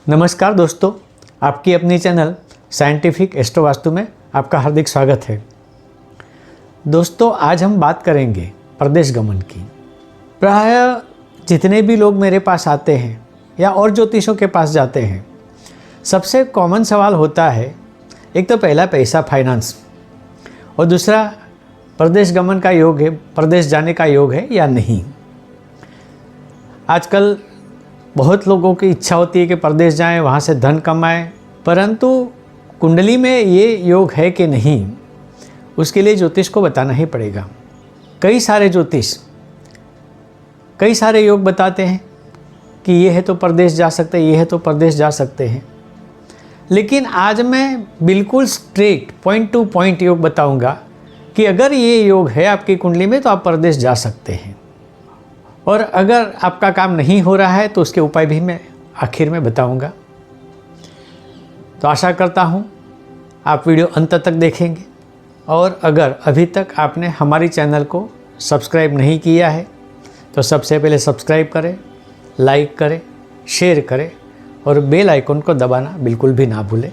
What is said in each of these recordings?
नमस्कार दोस्तों, आपकी अपनी चैनल साइंटिफिक एस्ट्रो वास्तु में आपका हार्दिक स्वागत है। दोस्तों, आज हम बात करेंगे प्रदेश गमन की। प्रायः जितने भी लोग मेरे पास आते हैं या और ज्योतिषों के पास जाते हैं, सबसे कॉमन सवाल होता है, एक तो पहला पैसा फाइनेंस और दूसरा प्रदेश गमन का योग है, प्रदेश जाने का योग है या नहीं। आजकल बहुत लोगों की इच्छा होती है कि प्रदेश जाएं, वहाँ से धन कमाएं, परंतु कुंडली में ये योग है कि नहीं, उसके लिए ज्योतिष को बताना ही पड़ेगा। कई सारे ज्योतिष कई सारे योग बताते हैं कि ये है तो प्रदेश जा सकते हैं, ये है तो प्रदेश जा सकते हैं, लेकिन आज मैं बिल्कुल स्ट्रेट पॉइंट टू पॉइंट योग बताऊंगा कि अगर ये योग है आपकी कुंडली में तो आप प्रदेश जा सकते हैं, और अगर आपका काम नहीं हो रहा है तो उसके उपाय भी मैं आखिर में बताऊंगा। तो आशा करता हूं आप वीडियो अंत तक देखेंगे, और अगर अभी तक आपने हमारी चैनल को सब्सक्राइब नहीं किया है तो सबसे पहले सब्सक्राइब करें, लाइक करें, शेयर करें और बेल आइकन को दबाना बिल्कुल भी ना भूलें,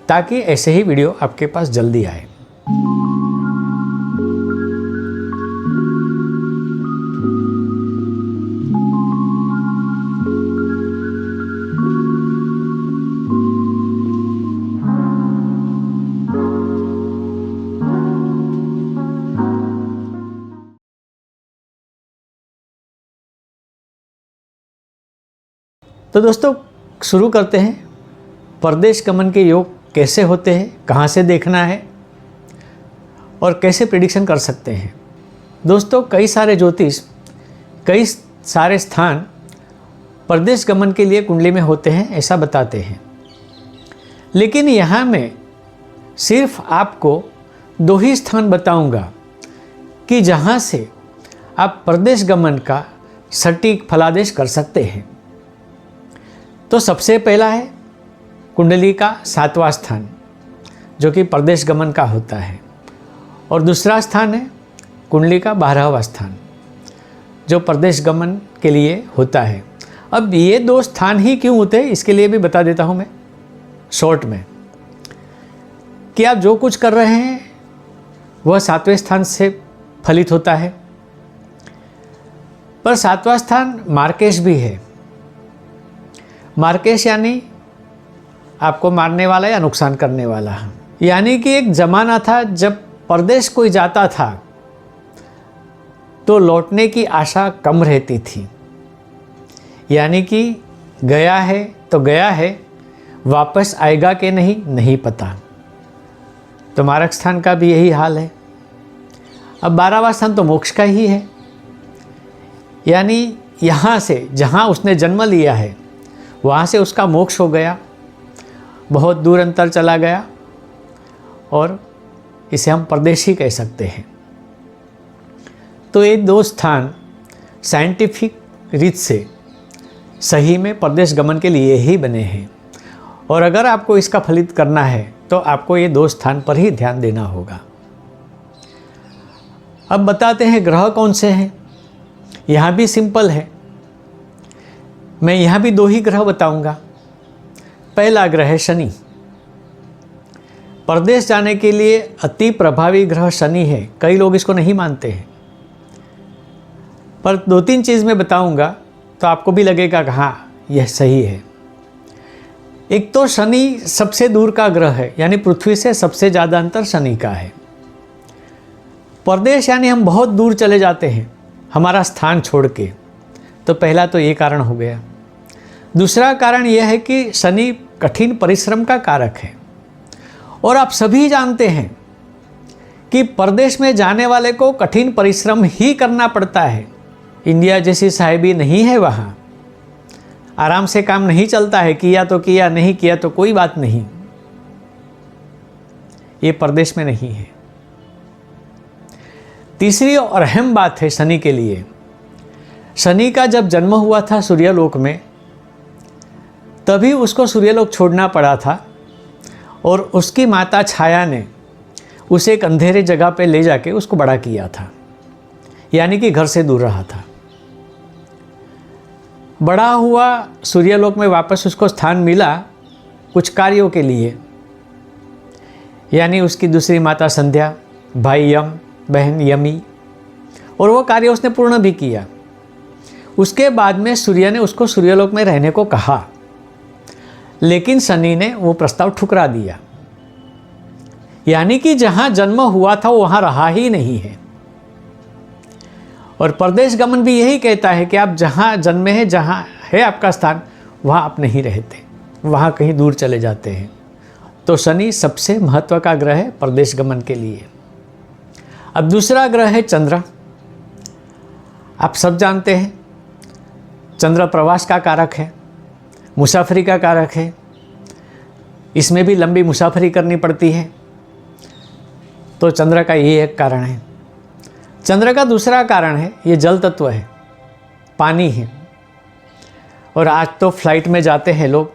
ताकि ऐसे ही वीडियो आपके पास जल्दी आए। तो दोस्तों, शुरू करते हैं। प्रदेश गमन के योग कैसे होते हैं, कहाँ से देखना है और कैसे प्रेडिक्शन कर सकते हैं। दोस्तों, कई सारे ज्योतिष, कई सारे स्थान प्रदेश गमन के लिए कुंडली में होते हैं, ऐसा बताते हैं, लेकिन यहाँ मैं सिर्फ आपको 2 ही स्थान बताऊंगा कि जहाँ से आप प्रदेश गमन का सटीक फलादेश कर सकते हैं। तो सबसे पहला है कुंडली का 7वां स्थान, जो कि प्रदेश गमन का होता है, और दूसरा स्थान है कुंडली का 12वां स्थान, जो प्रदेश गमन के लिए होता है। अब ये 2 स्थान ही क्यों होते हैं, इसके लिए भी बता देता हूँ मैं शॉर्ट में, कि आप जो कुछ कर रहे हैं वह 7वें स्थान से फलित होता है, पर 7वां स्थान मार्केश भी है। मार्केश यानी आपको मारने वाला या नुकसान करने वाला, यानी कि एक ज़माना था जब परदेश कोई जाता था तो लौटने की आशा कम रहती थी, यानी कि गया है तो गया है, वापस आएगा कि नहीं, नहीं पता। तो मार्ग स्थान का भी यही हाल है। अब 12वां स्थान तो मोक्ष का ही है, यानी यहाँ से जहाँ उसने जन्म लिया है वहाँ से उसका मोक्ष हो गया, बहुत दूर अंतर चला गया, और इसे हम प्रदेश ही कह सकते हैं। तो ये 2 स्थान साइंटिफिक रीत से सही में प्रदेश गमन के लिए ही बने हैं, और अगर आपको इसका फलित करना है तो आपको ये 2 स्थान पर ही ध्यान देना होगा। अब बताते हैं ग्रह कौन से हैं। यहाँ भी सिंपल है, मैं यहाँ भी 2 ही ग्रह बताऊंगा। पहला ग्रह है शनि। प्रदेश जाने के लिए अति प्रभावी ग्रह शनि है। कई लोग इसको नहीं मानते हैं, पर 2-3 चीज़ मैं बताऊंगा तो आपको भी लगेगा कि हाँ, यह सही है। एक तो शनि सबसे दूर का ग्रह है, यानी पृथ्वी से सबसे ज़्यादा अंतर शनि का है। प्रदेश यानी हम बहुत दूर चले जाते हैं हमारा स्थान छोड़ के, तो पहला तो ये कारण हो गया। दूसरा कारण यह है कि शनि कठिन परिश्रम का कारक है, और आप सभी जानते हैं कि प्रदेश में जाने वाले को कठिन परिश्रम ही करना पड़ता है। इंडिया जैसी साहिबी नहीं है, वहाँ आराम से काम नहीं चलता है, किया तो किया, नहीं किया तो कोई बात नहीं। ये प्रदेश में नहीं है। तीसरी और अहम बात है शनि के लिए, शनि का जब जन्म हुआ था सूर्यलोक में, तभी उसको सूर्यलोक छोड़ना पड़ा था, और उसकी माता छाया ने उसे एक अंधेरे जगह पे ले जाके उसको बड़ा किया था, यानी कि घर से दूर रहा था। बड़ा हुआ सूर्यलोक में वापस उसको स्थान मिला कुछ कार्यों के लिए, यानी उसकी दूसरी माता संध्या, भाई यम, बहन यमी, और वो कार्य उसने पूर्ण भी किया। उसके बाद में सूर्य ने उसको सूर्यलोक में रहने को कहा, लेकिन शनि ने वो प्रस्ताव ठुकरा दिया, यानी कि जहाँ जन्म हुआ था वहाँ रहा ही नहीं है। और परदेश गमन भी यही कहता है कि आप जहाँ जन्मे हैं, जहाँ है आपका स्थान, वहाँ आप नहीं रहते, वहाँ कहीं दूर चले जाते हैं। तो शनि सबसे महत्व का ग्रह है परदेश गमन के लिए। अब दूसरा ग्रह है चंद्र। आप सब जानते हैं चंद्र प्रवास का कारक है, मुसाफरी का कारक है। इसमें भी लंबी मुसाफरी करनी पड़ती है, तो चंद्र का ये एक कारण है। चंद्र का दूसरा कारण है, ये जल तत्व है, पानी है। और आज तो फ्लाइट में जाते हैं लोग,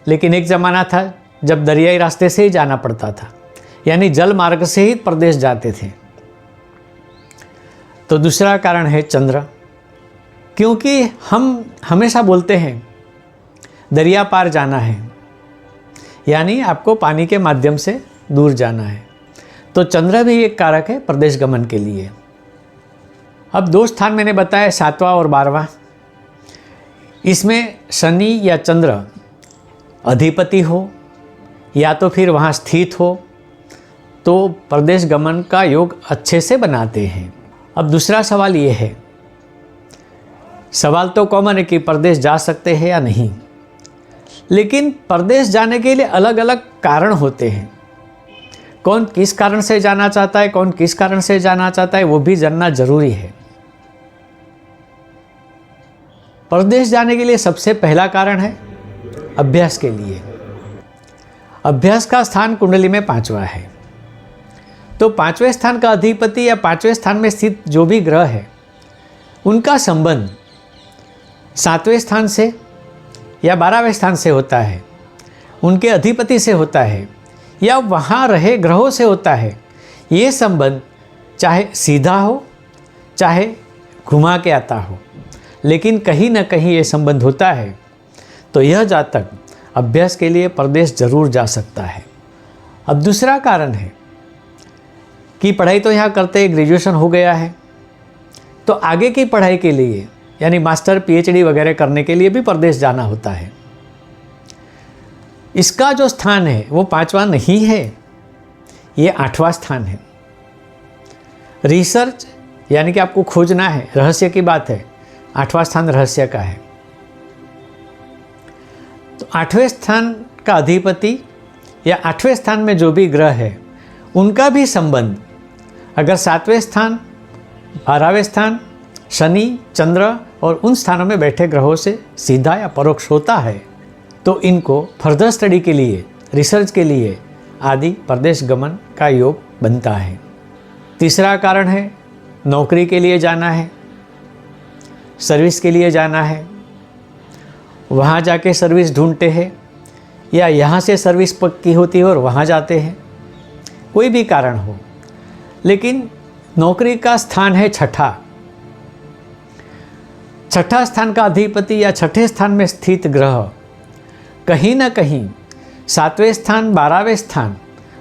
लेकिन एक ज़माना था जब दरियाई रास्ते से ही जाना पड़ता था, यानी जल मार्ग से ही प्रदेश जाते थे। तो दूसरा कारण है चंद्र, क्योंकि हम हमेशा बोलते हैं दरिया पार जाना है, यानी आपको पानी के माध्यम से दूर जाना है। तो चंद्र भी एक कारक है प्रदेश गमन के लिए। अब दो स्थान मैंने बताया, 7वां और 12वां। इसमें शनि या चंद्र अधिपति हो या तो फिर वहाँ स्थित हो, तो प्रदेश गमन का योग अच्छे से बनाते हैं। अब दूसरा सवाल ये है, सवाल तो कॉमन है कि परदेश जा सकते हैं या नहीं, लेकिन परदेश जाने के लिए अलग अलग कारण होते हैं। कौन किस कारण से जाना चाहता है, कौन किस कारण से जाना चाहता है, वो भी जानना जरूरी है। परदेश जाने के लिए सबसे पहला कारण है अभ्यास के लिए। अभ्यास का स्थान कुंडली में 5वां है। तो 5वें स्थान का अधिपति या 5वें स्थान में स्थित जो भी ग्रह है, उनका संबंध 7वें स्थान से या 12वें स्थान से होता है, उनके अधिपति से होता है, या वहाँ रहे ग्रहों से होता है। ये संबंध चाहे सीधा हो चाहे घुमा के आता हो, लेकिन कहीं ना कहीं ये संबंध होता है। तो यह जातक अभ्यास के लिए परदेश जरूर जा सकता है। अब दूसरा कारण है कि पढ़ाई तो यहाँ करते ग्रेजुएशन हो गया है, तो आगे की पढ़ाई के लिए यानी मास्टर पीएचडी वगैरह करने के लिए भी परदेश जाना होता है। इसका जो स्थान है वो 5वां नहीं है, ये 8वां स्थान है। रिसर्च यानी कि आपको खोजना है, रहस्य की बात है, 8वां स्थान रहस्य का है। तो 8वें स्थान का अधिपति या 8वें स्थान में जो भी ग्रह है, उनका भी संबंध अगर 7वें स्थान, 12वें स्थान, शनि, चंद्र और उन स्थानों में बैठे ग्रहों से सीधा या परोक्ष होता है, तो इनको फर्दर स्टडी के लिए, रिसर्च के लिए आदि परदेश गमन का योग बनता है। तीसरा कारण है नौकरी के लिए जाना है, सर्विस के लिए जाना है, वहाँ जाके सर्विस ढूंढते हैं, या यहाँ से सर्विस पक्की होती है और वहाँ जाते हैं, कोई भी कारण हो। लेकिन नौकरी का स्थान है छठा स्थान का अधिपति या छठे स्थान में स्थित ग्रह कहीं ना कहीं 7वें स्थान, 12वें स्थान,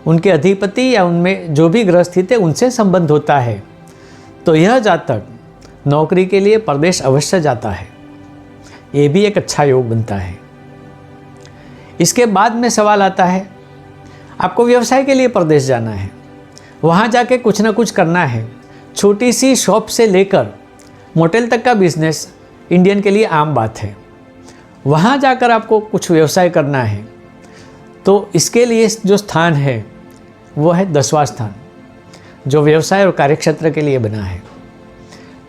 उनके अधिपति या उनमें जो भी ग्रह स्थित है उनसे संबंध होता है। तो यह जातक नौकरी के लिए परदेश अवश्य जाता है, ये भी एक अच्छा योग बनता है। इसके बाद में सवाल आता है, आपको व्यवसाय के लिए परदेश जाना है, वहाँ जाके कुछ ना कुछ करना है। छोटी सी शॉप से लेकर मोटेल तक का बिजनेस इंडियन के लिए आम बात है। वहाँ जाकर आपको कुछ व्यवसाय करना है, तो इसके लिए जो स्थान है वो है 10वां स्थान, जो व्यवसाय और कार्यक्षेत्र के लिए बना है।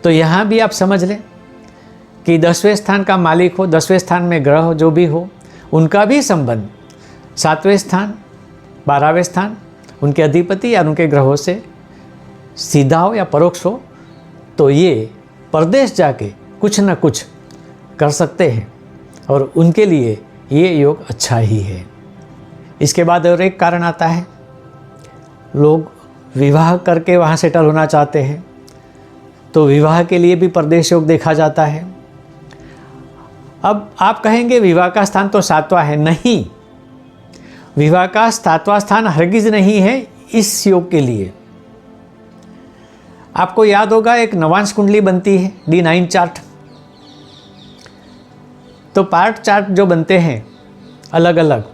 तो यहाँ भी आप समझ लें कि 10वें स्थान का मालिक हो, 10वें स्थान में ग्रह जो भी हो, उनका भी संबंध 7वें स्थान, 12वें स्थान, उनके अधिपति या उनके ग्रहों से सीधा हो या परोक्ष हो। तो ये परदेश जाके कुछ न कुछ कर सकते हैं और उनके लिए ये योग अच्छा ही है। इसके बाद और एक कारण आता है, लोग विवाह करके वहाँ सेटल होना चाहते हैं, तो विवाह के लिए भी परदेश योग देखा जाता है। अब आप कहेंगे विवाह का स्थान तो 7वां है। नहीं, विवाह का 7वां स्थान हरगिज नहीं है इस योग के लिए। आपको याद होगा एक नवांश कुंडली बनती है D9 चार्ट। तो पार्ट चार्ट जो बनते हैं अलग अलग,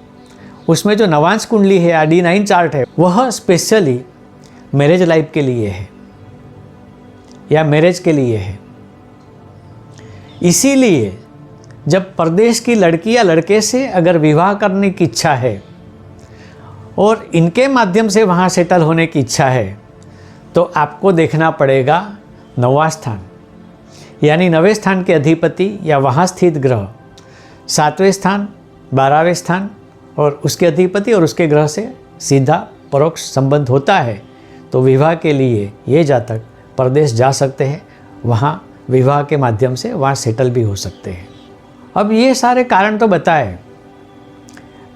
उसमें जो नवांश कुंडली है या D9 चार्ट है वह स्पेशली मैरिज लाइफ के लिए है या मैरिज के लिए है। इसीलिए जब परदेश की लड़की या लड़के से अगर विवाह करने की इच्छा है और इनके माध्यम से वहाँ सेटल होने की इच्छा है तो आपको देखना पड़ेगा 9वां स्थान, यानी 9वें स्थान के अधिपति या वहाँ स्थित ग्रह 7वें स्थान, 12वें स्थान और उसके अधिपति और उसके ग्रह से सीधा परोक्ष संबंध होता है। तो विवाह के लिए ये जातक परदेश जा सकते हैं, वहाँ विवाह के माध्यम से वहाँ सेटल भी हो सकते हैं। अब ये सारे कारण तो बताए,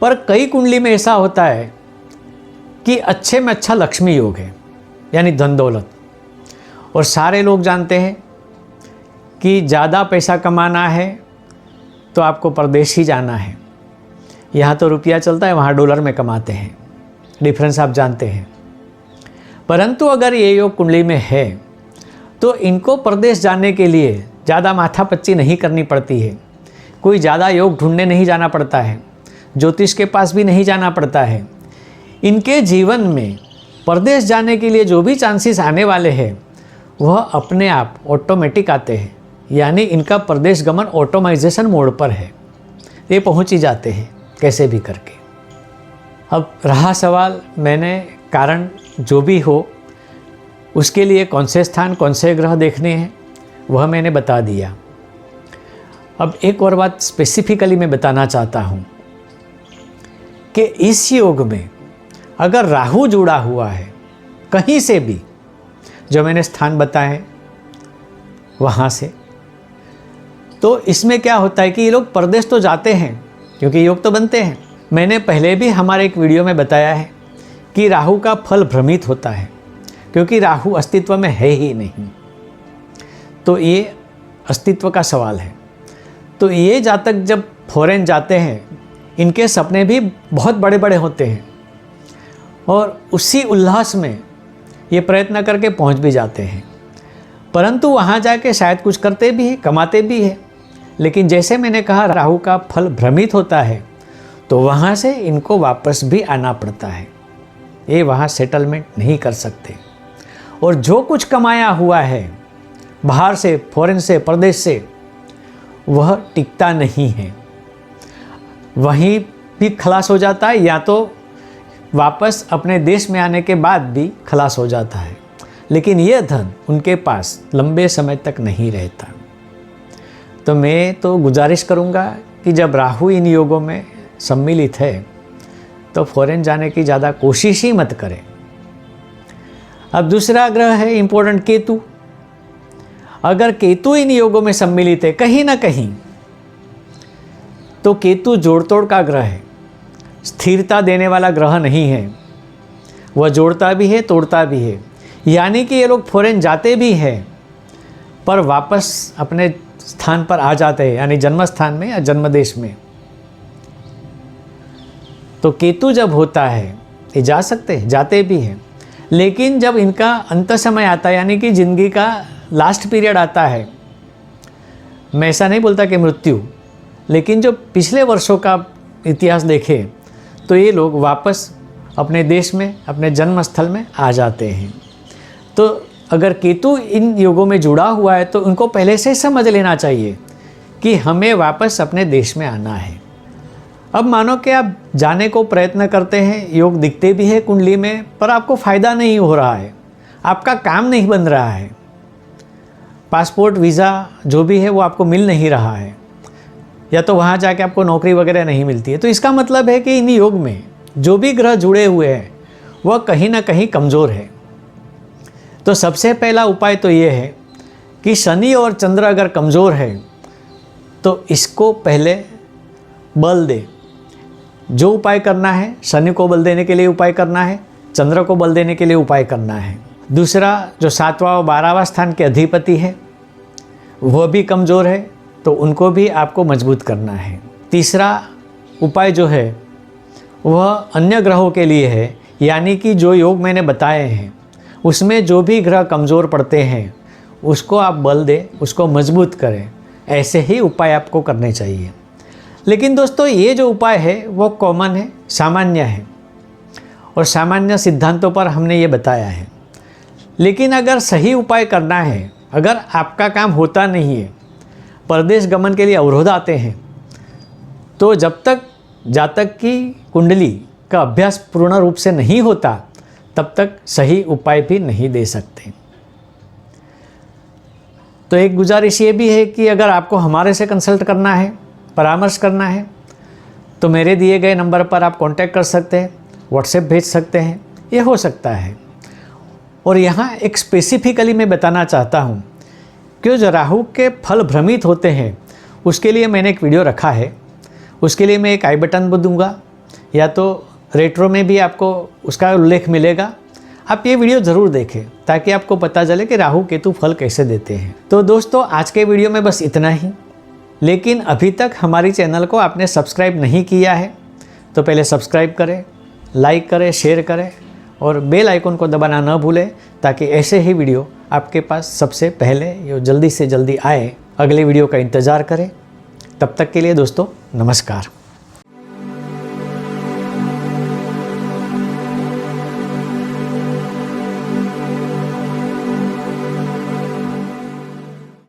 पर कई कुंडली में ऐसा होता है कि अच्छे में अच्छा लक्ष्मी योग है, यानी धन दौलत, और सारे लोग जानते हैं कि ज़्यादा पैसा कमाना है तो आपको परदेश ही जाना है। यहाँ तो रुपया चलता है, वहाँ डॉलर में कमाते हैं, डिफरेंस आप जानते हैं। परंतु अगर ये योग कुंडली में है तो इनको परदेश जाने के लिए ज़्यादा माथापच्ची नहीं करनी पड़ती है, कोई ज़्यादा योग ढूंढने नहीं जाना पड़ता है, ज्योतिष के पास भी नहीं जाना पड़ता है। इनके जीवन में परदेश जाने के लिए जो भी चांसेस आने वाले हैं वह अपने आप ऑटोमेटिक आते हैं, यानी इनका परदेश गमन ऑटोमाइजेशन मोड पर है, ये पहुंच ही जाते हैं कैसे भी करके। अब रहा सवाल, मैंने कारण जो भी हो उसके लिए कौन से स्थान कौन से ग्रह देखने हैं वह मैंने बता दिया। अब एक और बात स्पेसिफिकली मैं बताना चाहता हूँ कि इस योग में अगर राहु जुड़ा हुआ है कहीं से भी, जो मैंने स्थान बताए वहाँ से, तो इसमें क्या होता है कि ये लोग परदेश तो जाते हैं क्योंकि योग तो बनते हैं। मैंने पहले भी हमारे एक वीडियो में बताया है कि राहु का फल भ्रमित होता है क्योंकि राहु अस्तित्व में है ही नहीं। तो ये अस्तित्व का सवाल है। तो ये जातक जब फॉरेन जाते हैं इनके सपने भी बहुत बड़े बड़े होते हैं और उसी उल्लास में ये प्रयत्न करके पहुंच भी जाते हैं, परंतु वहाँ जाके शायद कुछ करते भी हैं, कमाते भी हैं। लेकिन जैसे मैंने कहा राहु का फल भ्रमित होता है तो वहाँ से इनको वापस भी आना पड़ता है, ये वहाँ सेटलमेंट नहीं कर सकते। और जो कुछ कमाया हुआ है बाहर से, फॉरेन से, परदेश से, वह टिकता नहीं है, वहीं भी खलास हो जाता है या तो वापस अपने देश में आने के बाद भी खलास हो जाता है। लेकिन यह धन उनके पास लंबे समय तक नहीं रहता। तो मैं तो गुजारिश करूंगा कि जब राहु इन योगों में सम्मिलित है तो फॉरेन जाने की ज़्यादा कोशिश ही मत करें। अब दूसरा ग्रह है इम्पोर्टेंट केतु। अगर केतु इन योगों में सम्मिलित है कहीं ना कहीं, तो केतु जोड़तोड़ का ग्रह है, स्थिरता देने वाला ग्रह नहीं है। वह जोड़ता भी है, तोड़ता भी है। यानी कि ये लोग फॉरेन जाते भी हैं पर वापस अपने स्थान पर आ जाते हैं, यानी जन्म स्थान में या जन्म देश में। तो केतु जब होता है ये जा सकते हैं, जाते भी हैं, लेकिन जब इनका अंत समय आता है, यानी कि ज़िंदगी का लास्ट पीरियड आता है, मैं ऐसा नहीं बोलता कि मृत्यु, लेकिन जो पिछले वर्षों का इतिहास देखें तो ये लोग वापस अपने देश में, अपने जन्म स्थल में आ जाते हैं। तो अगर केतु इन योगों में जुड़ा हुआ है तो उनको पहले से समझ लेना चाहिए कि हमें वापस अपने देश में आना है। अब मानो कि आप जाने को प्रयत्न करते हैं, योग दिखते भी है कुंडली में, पर आपको फ़ायदा नहीं हो रहा है, आपका काम नहीं बन रहा है, पासपोर्ट वीज़ा जो भी है वो आपको मिल नहीं रहा है, या तो वहाँ जाके आपको नौकरी वगैरह नहीं मिलती है। तो इसका मतलब है कि इन योग में जो भी ग्रह जुड़े हुए हैं वह कहीं ना कहीं कमज़ोर है। तो सबसे पहला उपाय तो ये है कि शनि और चंद्र अगर कमज़ोर है तो इसको पहले बल दे। जो उपाय करना है, शनि को बल देने के लिए उपाय करना है, चंद्र को बल देने के लिए उपाय करना है। दूसरा, जो 7वां और 12वां स्थान के अधिपति है वह भी कमज़ोर है, तो उनको भी आपको मजबूत करना है। तीसरा उपाय जो है वह अन्य ग्रहों के लिए है, यानी कि जो योग मैंने बताए हैं उसमें जो भी ग्रह कमज़ोर पड़ते हैं उसको आप बल दें, उसको मजबूत करें। ऐसे ही उपाय आपको करने चाहिए। लेकिन दोस्तों ये जो उपाय है वो कॉमन है, सामान्य है, और सामान्य सिद्धांतों पर हमने ये बताया है। लेकिन अगर सही उपाय करना है, अगर आपका काम होता नहीं है, परदेश गमन के लिए अवरोध आते हैं, तो जब तक जातक की कुंडली का अभ्यास पूर्ण रूप से नहीं होता तब तक सही उपाय भी नहीं दे सकते। तो एक गुजारिश ये भी है कि अगर आपको हमारे से कंसल्ट करना है, परामर्श करना है, तो मेरे दिए गए नंबर पर आप कांटेक्ट कर सकते हैं, व्हाट्सएप भेज सकते हैं, ये हो सकता है। और यहाँ एक स्पेसिफिकली मैं बताना चाहता हूँ कि जो राहु के फल भ्रमित होते हैं उसके लिए मैंने एक वीडियो रखा है। उसके लिए मैं एक आई बटन पर दूंगा, या तो रेट्रो में भी आपको उसका उल्लेख मिलेगा। आप ये वीडियो ज़रूर देखें ताकि आपको पता चले कि राहु केतु फल कैसे देते हैं। तो दोस्तों आज के वीडियो में बस इतना ही। लेकिन अभी तक हमारी चैनल को आपने सब्सक्राइब नहीं किया है तो पहले सब्सक्राइब करें, लाइक करें, शेयर करें और बेल आइकन को दबाना न भूलें, ताकि ऐसे ही वीडियो आपके पास सबसे पहले ये जल्दी से जल्दी आए। अगले वीडियो का इंतज़ार करें। तब तक के लिए दोस्तों नमस्कार।